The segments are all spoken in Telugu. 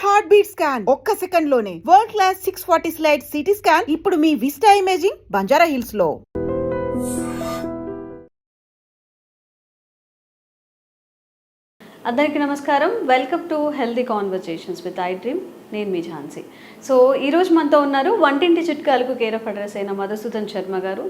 హార్ట్ బీట్ స్కాన్ ఒక్క సెకండ్ లోనే world class 640 slide CT scan ఇప్పుడు మీ విస్టా ఇమేజింగ్ బంజారా హిల్స్ లో. అందరికీ నమస్కారం. Welcome to healthy conversations with I dream. నేను మీ ఝాన్సీ. సో ఈరోజు మనతో ఉన్నారు వంటింటి చిట్కాలకు కేర్ ఆఫ్ అడ్రస్ అయిన మధుసూదన్ శర్మ గారు.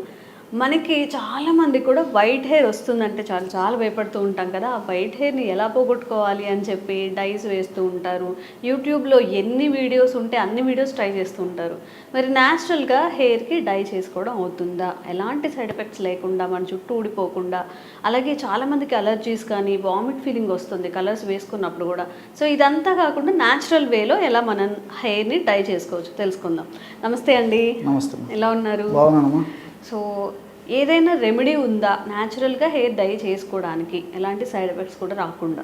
మనకి చాలామంది కూడా వైట్ హెయిర్ వస్తుందంటే చాలా భయపడుతూ ఉంటాం కదా. ఆ వైట్ హెయిర్ని ఎలా పోగొట్టుకోవాలి అని చెప్పి డైస్ వేస్తూ ఉంటారు. యూట్యూబ్లో ఎన్ని వీడియోస్ ఉంటే అన్ని వీడియోస్ ట్రై చేస్తూ ఉంటారు. మరి న్యాచురల్గా హెయిర్కి డై చేసుకోవడం అవుతుందా, ఎలాంటి సైడ్ ఎఫెక్ట్స్ లేకుండా, మన చుట్టూ ఊడిపోకుండా? అలాగే చాలామందికి అలర్జీస్ కానీ వామిట్ ఫీలింగ్ వస్తుంది కలర్స్ వేసుకున్నప్పుడు కూడా. సో ఇదంతా కాకుండా న్యాచురల్ వేలో ఎలా మనం హెయిర్ని డై చేసుకోవచ్చు తెలుసుకుందాం. నమస్తే అండి. నమస్తే. ఎలా ఉన్నారు? బాగున్నానమ్మా. సో ఏదైనా రెమెడీ ఉందా న్యాచురల్గా హెయిర్ డై చేసుకోవడానికి, ఎలాంటి సైడ్ ఎఫెక్ట్స్ కూడా రాకుండా?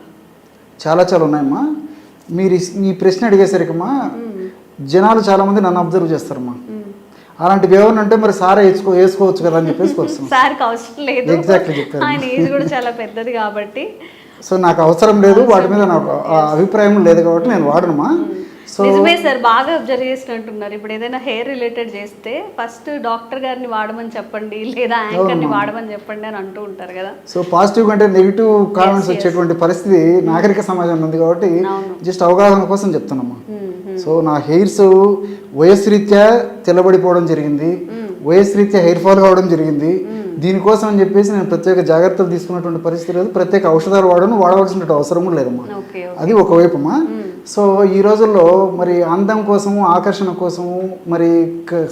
చాలా ఉన్నాయమ్మా. మీరు ఈ ప్రశ్న అడిగేసరికమ్మా జనాలు చాలామంది నన్ను అబ్జర్వ్ చేస్తారమ్మా. అలాంటివి ఏమన్నా అంటే మరి సారా వేసుకోవచ్చు కదా అని చెప్పేసి వస్తుంది. సార్కి అవసరం లేదు, ఎగ్జాక్ట్లీ చెప్పారు. ఆయన ఏజ్ కూడా చాలా పెద్దది కాబట్టి. సో నాకు అవసరం లేదు, వాటి మీద నాకు అభిప్రాయం లేదు కాబట్టి నేను వాడనమ్మా. నిజమే సార్, బాగా అబ్జర్వ్ చేసినట్టున్నారు. ఇప్పుడు ఏదైనా హెయిర్ రిలేటెడ్ చేస్తే ఫస్ట్ డాక్టర్ గారిని వాడమని చెప్పండి, లేదా యాంకర్ని వాడమని చెప్పండి అని అంటూ ఉంటారు కదా. సో పాజిటివ్ కంటే నెగిటివ్ కామెంట్స్ వచ్చేటువంటి పరిస్థితి నాగరిక సమాజంలో ఉంది కాబట్టి జస్ట్ అవగాహన కోసం చెప్తున్నామ్మా. సో నా హెయిర్స్ వయస్సు రీత్యా తెల్లబడిపోవడం జరిగింది, వయస్సు రీత్యా హెయిర్ ఫాల్ కావడం జరిగింది. దీనికోసం అని చెప్పేసి నేను ప్రత్యేక జాగ్రత్తలు తీసుకున్నటువంటి పరిస్థితి లేదు, ప్రత్యేక ఔషధాలు వాడవలసిన అవసరం లేదమ్మా. అది ఒకవైపమ్మా. సో ఈ రోజుల్లో మరి అందం కోసము, ఆకర్షణ కోసము, మరి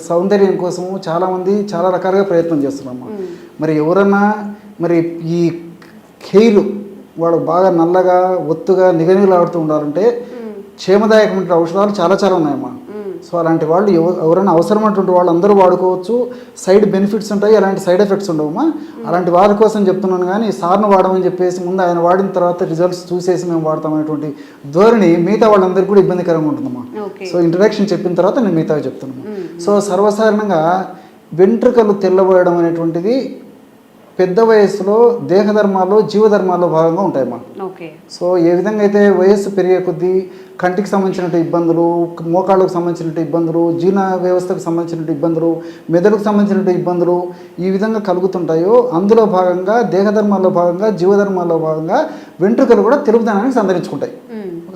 సౌందర్యం కోసము చాలామంది చాలా రకాలుగా ప్రయత్నం చేస్తున్నారమ్మా. మరి ఎవరన్నా మరి ఈ హెయిర్ వాడు బాగా నల్లగా ఒత్తుగా నిగనిగలాడుతూ ఉండాలంటే క్షేమదాయకమైన ఔషధాలు చాలా ఉన్నాయమ్మా. సో అలాంటి వాళ్ళు ఎవరైనా అవసరమైనటువంటి వాళ్ళు అందరూ వాడుకోవచ్చు. సైడ్ బెనిఫిట్స్ ఉంటాయి, అలాంటి సైడ్ ఎఫెక్ట్స్ ఉండవమ్మా. అలాంటి వారి కోసం చెప్తున్నాను కానీ సార్ను వాడమని చెప్పేసి ముందు ఆయన వాడిన తర్వాత రిజల్ట్స్ చూసేసి మేము వాడతామనేటువంటి ధోరణి మిగతా వాళ్ళందరికీ కూడా ఇబ్బందికరంగా ఉంటుందమ్మా. సో ఇంట్రడక్షన్ చెప్పిన తర్వాత నేను మిగతా చెప్తున్నాను. సో సర్వసాధారణంగా వెంట్రుకలు తెల్లబోయడం అనేటువంటిది పెద్ద వయస్సులో దేహధర్మాల్లో జీవధర్మాల్లో భాగంగా ఉంటాయమ్మా. సో ఏ విధంగా అయితే వయస్సు పెరిగే కొద్దీ కంటికి సంబంధించినటువంటి ఇబ్బందులు, మోకాళ్ళకు సంబంధించినటువంటి ఇబ్బందులు, జీర్ణ వ్యవస్థకు సంబంధించినటువంటి ఇబ్బందులు, మెదడుకు సంబంధించినటువంటి ఇబ్బందులు ఈ విధంగా కలుగుతుంటాయో అందులో భాగంగా దేహధర్మాల్లో భాగంగా జీవధర్మాల్లో భాగంగా వెంట్రుకలు కూడా తెలుపుదనానికి సంతరించుకుంటాయి.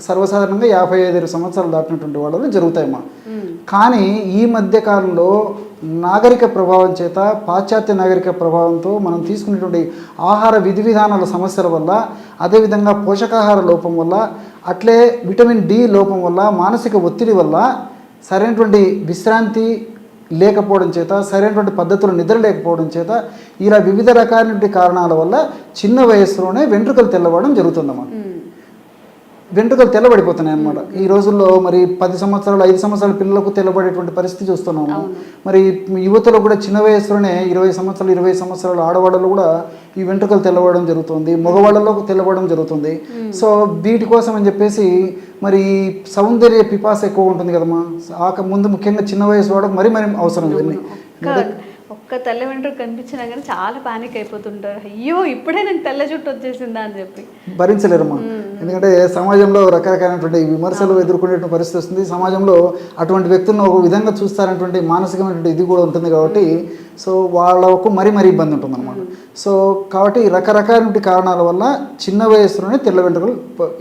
సర్వసాధారణంగా 55 సంవత్సరాలు దాటినటువంటి వాళ్ళలో జరుగుతాయమ్మా. కానీ ఈ మధ్య కాలంలో నాగరిక ప్రభావం చేత, పాశ్చాత్య నాగరిక ప్రభావంతో మనం తీసుకునేటువంటి ఆహార విధి విధానాల సమస్యల వల్ల, అదేవిధంగా పోషకాహార లోపం వల్ల, అట్లే విటమిన్ డి లోపం వల్ల, మానసిక ఒత్తిడి వల్ల, సరైనటువంటి విశ్రాంతి లేకపోవడం చేత, సరైనటువంటి పద్ధతులు నిద్ర లేకపోవడం చేత, ఇలా వివిధ రకాలైనటువంటి కారణాల వల్ల చిన్న వయస్సులోనే వెంట్రుకలు తెల్లబడడం జరుగుతుందమ్మా. వెంట్రుకలు తెల్లబడిపోతున్నాయి అన్నమాట. ఈ రోజుల్లో మరి 10 సంవత్సరాలు 5 సంవత్సరాల పిల్లలకు తెల్లబడేటువంటి పరిస్థితి చూస్తున్నాము. మరి యువతలో కూడా చిన్న వయసులోనే 20 సంవత్సరాలు 20 సంవత్సరాల ఆడవాళ్ళలో కూడా ఈ వెంట్రుకలు తెల్లబడడం జరుగుతుంది, మగవాళ్ళలో తెల్లబడడం జరుగుతుంది. సో వీటి కోసం అని చెప్పేసి మరి సౌందర్య పిపాస ఎక్కువ ఉంటుంది కదమ్మా. ముందు ముఖ్యంగా చిన్న వయసు వాడకు మరి అవసరం ఇవన్నీ. ఒక్క తెల్ల వెంట్రుక కనిపించినా కానీ చాలా పానిక్ అయిపోతుంటారు. అయ్యో ఇప్పుడే నాకు తెల్ల జుట్టు వచ్చేసిందా అని చెప్పి భరించలేరమ్మా. ఎందుకంటే సమాజంలో రకరకాలైనటువంటి విమర్శలు ఎదుర్కొనేటువంటి పరిస్థితి వస్తుంది. సమాజంలో అటువంటి వ్యక్తులను ఒక విధంగా చూస్తారనేటువంటి మానసికమైనటువంటి ఇది కూడా ఉంటుంది కాబట్టి సో వాళ్ళకు మరీ ఇబ్బంది ఉంటుంది అనమాట. సో కాబట్టి రకరకాలైన కారణాల వల్ల చిన్న వయసులోనే తెల్ల వెంట్రుకలు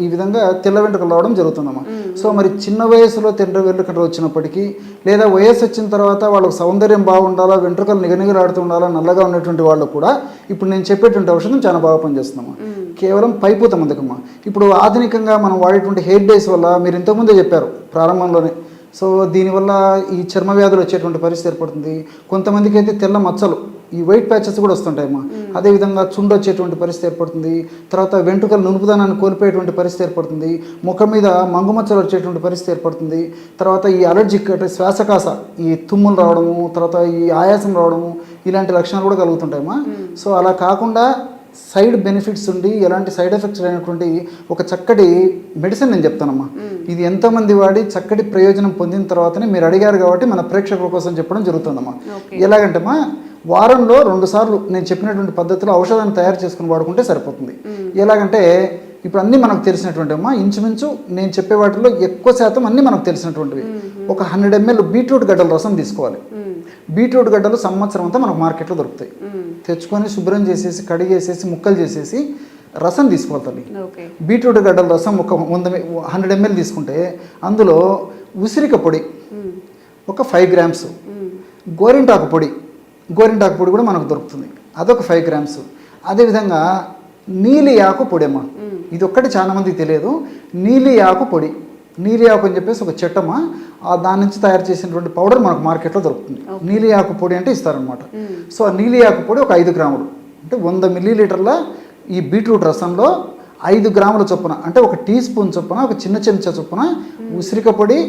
ఈ విధంగా తెల్ల వెంట్రుకలు రావడం జరుగుతుందమ్మా. సో మరి చిన్న వయసులో తెల్ల వెంట్రుకలు వచ్చినప్పటికీ, లేదా వయసు వచ్చిన తర్వాత వాళ్ళకు సౌందర్యం బాగుండాలా, వెంట్రుకలు నిగనిగలాడుతూ ఉండాలా, నల్లగా ఉన్నటువంటి వాళ్ళు కూడా ఇప్పుడు నేను చెప్పేటువంటి ఔషధం చాలా బాగా పనిచేస్తుందమ్మా. కేవలం పైపూత మందుకమ్మా. ఇప్పుడు ఆధునికంగా మనం వాడేటువంటి హెయిర్ డైస్ వల్ల మీరు ఇంతకుముందే చెప్పారు ప్రారంభంలోనే. సో దీనివల్ల ఈ చర్మ వ్యాధులు వచ్చేటువంటి పరిస్థితి ఏర్పడుతుంది. కొంతమందికి అయితే తెల్ల మచ్చలు, ఈ వైట్ ప్యాచెస్ కూడా వస్తుంటాయమ్మా. అదేవిధంగా చుండు వచ్చేటువంటి పరిస్థితి ఏర్పడుతుంది. తర్వాత వెంట్రుకలు నునుపుదనాన్ని కోల్పోయేటువంటి పరిస్థితి ఏర్పడుతుంది. ముఖం మీద మంగుమచ్చలు వచ్చేటువంటి పరిస్థితి ఏర్పడుతుంది. తర్వాత ఈ అలర్జిక్ అంటే శ్వాసకాస, ఈ తుమ్ములు రావడము, తర్వాత ఈ ఆయాసం రావడము, ఇలాంటి లక్షణాలు కూడా కలుగుతుంటాయమ్మా. సో అలా కాకుండా సైడ్ బెనిఫిట్స్ ఉండి ఎలాంటి సైడ్ ఎఫెక్ట్స్ లేనటువంటి ఒక చక్కటి మెడిసిన్ నేను చెప్తానమ్మా. ఇది ఎంతమంది వాడి చక్కటి ప్రయోజనం పొందిన తర్వాతనే మీరు అడిగారు కాబట్టి మన ప్రేక్షకుల కోసం చెప్పడం జరుగుతుందమ్మా. ఎలాగంటేమా వారంలో 2 సార్లు నేను చెప్పినటువంటి పద్ధతిలో ఔషధాన్ని తయారు చేసుకుని వాడుకుంటే సరిపోతుంది. ఎలాగంటే ఇప్పుడు అన్నీ మనకు తెలిసినటువంటి అమ్మా, ఇంచుమించు నేను చెప్పే వాటిలో ఎక్కువ శాతం అన్నీ మనకు తెలిసినటువంటివి. ఒక 100 ml బీట్రూట్ గడ్డల రసం తీసుకోవాలి. బీట్రూట్ గడ్డలు సంవత్సరం అంతా మనకు మార్కెట్లో దొరుకుతాయి. తెచ్చుకొని శుభ్రం చేసేసి కడిగేసేసి ముక్కలు చేసేసి రసం తీసుకోవాలి తల్లి. బీట్రూట్ గడ్డల రసం ఒక 100 ml తీసుకుంటే అందులో ఉసిరిక పొడి ఒక 5 grams, గోరింటాకు పొడి కూడా మనకు దొరుకుతుంది, అదొక 5 grams. అదేవిధంగా నీలి ఆకు పొడి అమ్మా, ఇది ఒక్కటి చాలా మందికి తెలియదు. నీలి ఆకు పొడి, నీలి ఆకు అని చెప్పేసి ఒక చెట్టమ్మ, దాని నుంచి తయారు చేసినటువంటి పౌడర్ మనకు మార్కెట్లో దొరుకుతుంది. నీలి ఆకు పొడి అంటే ఇస్తారనమాట. సో ఆ నీలి ఆకు పొడి ఒక 5 grams, అంటే 100 ml ఈ బీట్రూట్ రసంలో 5 grams చొప్పున, అంటే ఒక టీ స్పూన్ చొప్పున, ఒక చిన్న చెంచా చొప్పున ఉసిరిక పొడి,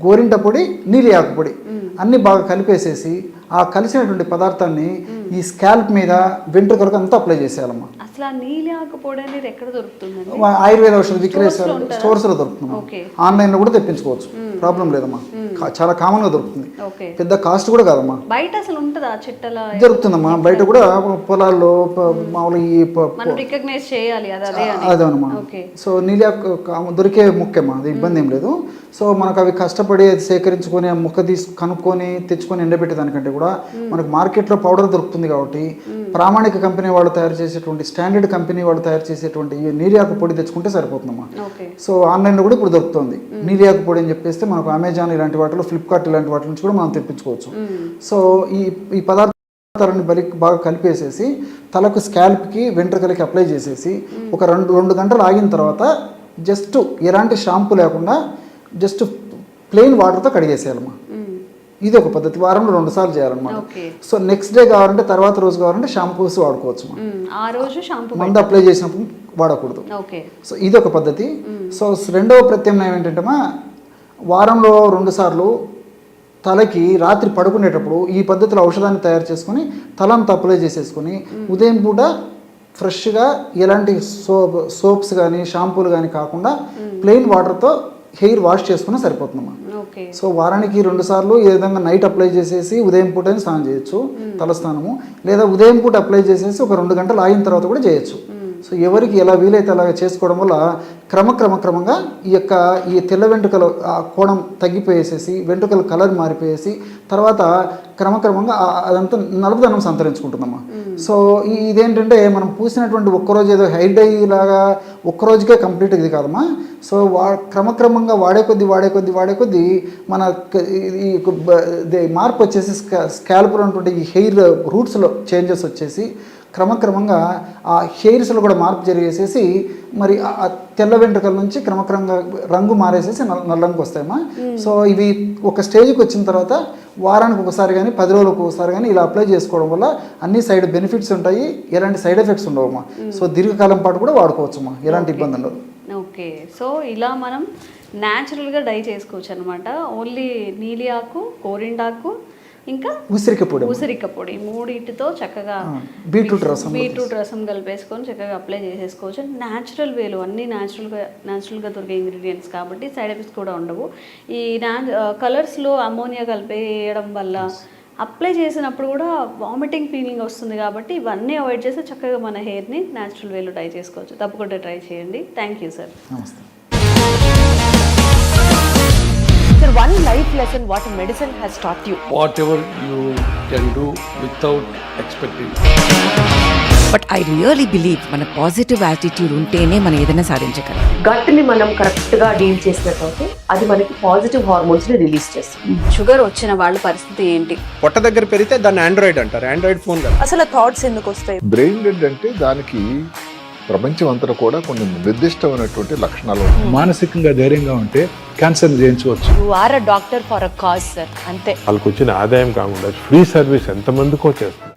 గోరింట పొడి, నీలి ఆకు పొడి అన్నీ బాగా కలిపేసేసి ఆ కలిసినటువంటి పదార్థాన్ని ఈ స్కాల్ప్ మీద వెంట్రుకలకు అంతా అప్లై చేసేయాలమ్మా. అసలు ఆ నీలి ఆకు పొడి అనేది ఎక్కడ దొరుకుతుంది? ఆయుర్వేద ఔషధ విక్రయశాల స్టోర్స్లో దొరుకుతుంది, ఆన్లైన్లో కూడా తెప్పించుకోవచ్చు, ప్రాబ్లం లేదమ్మా. చాలా కామన్గా దొరుకుతుంది, పెద్ద కాస్ట్ కూడా కాదమ్మా. బయట అసలు ఉంటుందా చెట్టల? దొరుకుతుందమ్మా, బయట కూడా పొలాల్లో మామూలుగా రికగ్నైజ్ చేయాలి అదేనమ్మా. సో నీలి ఆకు దొరికే ముఖ్యమా, అది ఇబ్బంది ఏం లేదు. సో మనకు అవి కష్టపడి అది సేకరించుకొని ఆ ముక్క కనుక్కొని తెచ్చుకొని ఎండబెట్టే దానికంటే కూడా మనకు మార్కెట్లో పౌడర్ దొరుకుతుంది కాబట్టి ప్రామాణిక కంపెనీ వాళ్ళు తయారు చేసేటువంటి, స్టాండర్డ్ కంపెనీ వాళ్ళు తయారు చేసేటువంటి ఈ నీలియాకు పొడి తెచ్చుకుంటే సరిపోతుందమ్మా. సో ఆన్లైన్లో కూడా ఇప్పుడు దొరుకుతుంది నీలియాకు పొడి అని చెప్పేస్తే మనకు అమెజాన్ ఇలాంటి వాటిలో, ఫ్లిప్కార్ట్ ఇలాంటి వాటి నుంచి కూడా మనం తెప్పించుకోవచ్చు. సో ఈ పదార్థాలను బాగా కలిపేసేసి తలకు, స్కాల్ప్కి, వెంట్రుకలకి అప్లై చేసేసి ఒక 2 గంటలు ఆగిన తర్వాత జస్ట్ ఎలాంటి షాంపూ లేకుండా జస్ట్ ప్లెయిన్ వాటర్తో కడిగేసేయాలమ్మా. ఇది ఒక పద్ధతి, వారంలో 2 సార్లు చేయాలన్నమాట. సో నెక్స్ట్ డే కావాలంటే, తర్వాత రోజు కావాలంటే షాంపూస్ వాడుకోవచ్చు. మందు అప్లై చేసినప్పుడు వాడకూడదు. సో ఇది ఒక పద్ధతి. సో రెండవ ప్రత్యామ్నాయం ఏంటంటే వారంలో 2 సార్లు తలకి రాత్రి పడుకునేటప్పుడు ఈ పద్ధతిలో ఔషధాన్ని తయారు చేసుకొని తలంతా అప్లై చేసేసుకొని ఉదయం పూట ఫ్రెష్గా ఎలాంటి సోప్స్ కానీ షాంపూలు కానీ కాకుండా ప్లెయిన్ వాటర్తో హెయిర్ వాష్ చేసుకున్నా సరిపోతుందమ్మా. సో వారానికి 2 సార్లు ఈ విధంగా నైట్ అప్లై చేసేసి ఉదయం పూట స్నానం చేయొచ్చు, తలస్నానము, లేదా ఉదయం పూట అప్లై చేసేసి ఒక 2 గంటలు ఆగిన తర్వాత కూడా చేయొచ్చు. సో ఎవరికి ఎలా వీలైతే అలాగ చేసుకోవడం వల్ల క్రమంగా ఈ తెల్ల వెంట్రుకల కోణం తగ్గిపోయేసేసి వెంట్రుకల కలర్ మారిపోయేసి తర్వాత క్రమంగా అదంతా నలుపుదనం సంతరించుకుంటుందమ్మా. సో ఇదేంటంటే మనం పూసినటువంటి ఒక్కరోజు ఏదో హెయిర్ డై లాగా ఒక్కరోజుకే కంప్లీట్ ఇది కాదమ్మా. సో క్రమంగా వాడే కొద్దీ మన మార్పు వచ్చేసి స్కాల్ప్లో ఉన్నటువంటి ఈ హెయిర్ రూట్స్లో చేంజెస్ వచ్చేసి క్రమంగా ఆ హెయిర్స్లో కూడా మార్పు జరిగేసేసి మరి ఆ తెల్ల వెంట్రుకల నుంచి క్రమంగా రంగు మారేసేసి నల్లంకి వస్తాయమ్మా. సో ఇవి ఒక స్టేజ్కి వచ్చిన తర్వాత వారానికి ఒకసారి కానీ 10 రోజులకు ఒకసారి కానీ ఇలా అప్లై చేసుకోవడం వల్ల అన్ని సైడ్ బెనిఫిట్స్ ఉంటాయి, ఎలాంటి సైడ్ ఎఫెక్ట్స్ ఉండవమ్మా. సో దీర్ఘకాలం పాటు కూడా వాడుకోవచ్చమ్మా, ఎలాంటి ఇబ్బంది ఉండదు. ఓకే, సో ఇలా మనం న్యాచురల్గా డై చేసుకోవచ్చు అనమాట. ఓన్లీ నీలి ఆకు, గోరింటాకు, ఇంకా ఉసిరిక పొడి మూడింటితో చక్కగా బీట్రూట్ రసం కలిపేసుకొని చక్కగా అప్లై చేసేసుకోవచ్చు. న్యాచురల్ వేలు, అన్నీ న్యాచురల్గా దొరికే ఇంగ్రీడియంట్స్ కాబట్టి సైడ్ ఎఫెక్ట్స్ కూడా ఉండవు. ఈ కలర్స్లో అమోనియా కలిపేయడం వల్ల అప్లై చేసినప్పుడు కూడా వామిటింగ్ ఫీలింగ్ వస్తుంది కాబట్టి ఇవన్నీ అవాయిడ్ చేస్తే చక్కగా మన హెయిర్ని న్యాచురల్ వేలో ట్రై చేసుకోవచ్చు. తప్పకుండా ట్రై చేయండి. Thank you sir. Sir, one life lesson what medicine has taught you. Whatever you can do without expecting. But I really believe మన పాజిటివ్ యాటిట్యూడ్ ఉంటేనే మనం ఏదైనా సాధించగలం. గట్ ని మనం కరెక్ట్ గా డీల్ చేసినట్లయితే అది మనకి పాజిటివ్ హార్మోన్స్ ని రిలీజ్ చేస్తుంది. షుగర్ వచ్చిన వాళ్ళ పరిస్థితి ఏంటి? పొట్ట దగ్గర పెరిగితే దాన్ని ఆండ్రాయిడ్ అంటారు, ఆండ్రాయిడ్ ఫోన్ కదా. అసలు థాట్స్ ఎందుకు వస్తాయి? బ్రెయిన్ డెడ్ అంటే దానికి ప్రపంచం అంతా కూడా కొన్ని నిర్దిష్టమైనటువంటి లక్షణాలు ఉన్నాయి. మానసికంగా ధైర్యంగా ఉంటే క్యాన్సర్ జయించవచ్చు. You are a doctor for a cause sir, అంతే. వాళ్ళకి వచ్చిన ఆదాయం కాకుండా ఫ్రీ సర్వీస్ ఎంతమందికో చేస్తారు.